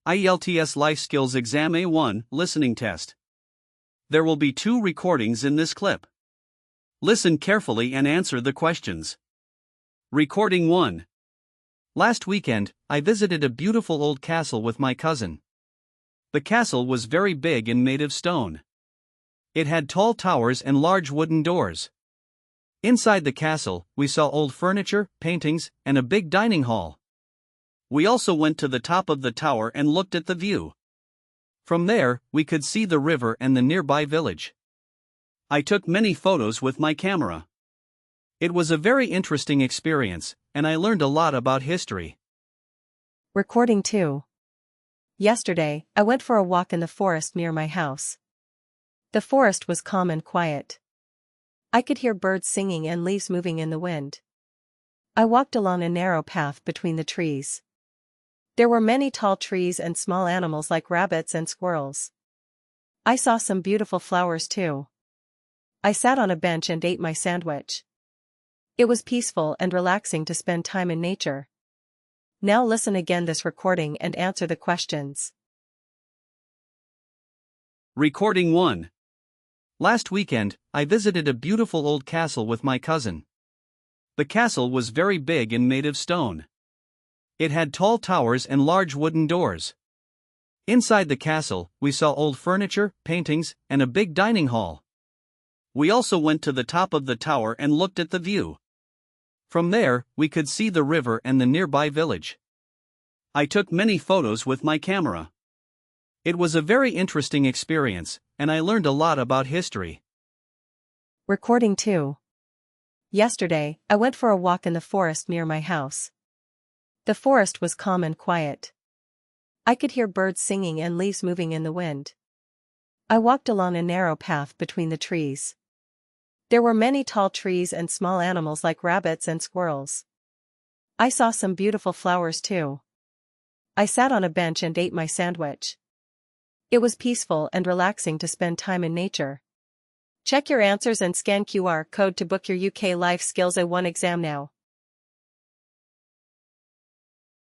IELTS Life Skills Exam A1 Listening Test. There will be 2 recordings in this clip. Listen carefully and answer the questions. Recording 1. Last weekend, I visited a beautiful old castle with my cousin. The castle was very big and made of stone. It had tall towers and large wooden doors. Inside the castle, we saw old furniture, paintings, and a big dining hall. We also went to the top of the tower and looked at the view. From there, we could see the river and the nearby village. I took many photos with my camera. It was a very interesting experience, and I learned a lot about history. Recording 2. Yesterday, I went for a walk in the forest near my house. The forest was calm and quiet. I could hear birds singing and leaves moving in the wind. I walked along a narrow path between the trees. There were many tall trees and small animals like rabbits and squirrels. I saw some beautiful flowers too. I sat on a bench and ate my sandwich. It was peaceful and relaxing to spend time in nature. Now listen again this recording and answer the questions. Recording 1. Last weekend, I visited a beautiful old castle with my cousin. The castle was very big and made of stone. It had tall towers and large wooden doors. Inside the castle, we saw old furniture, paintings, and a big dining hall. We also went to the top of the tower and looked at the view. From there, we could see the river and the nearby village. I took many photos with my camera. It was a very interesting experience, and I learned a lot about history. Recording 2. Yesterday, I went for a walk in the forest near my house. The forest was calm and quiet. I could hear birds singing and leaves moving in the wind. I walked along a narrow path between the trees. There were many tall trees and small animals like rabbits and squirrels. I saw some beautiful flowers too. I sat on a bench and ate my sandwich. It was peaceful and relaxing to spend time in nature. Check your answers and scan QR code to book your UK Life Skills A1 exam now.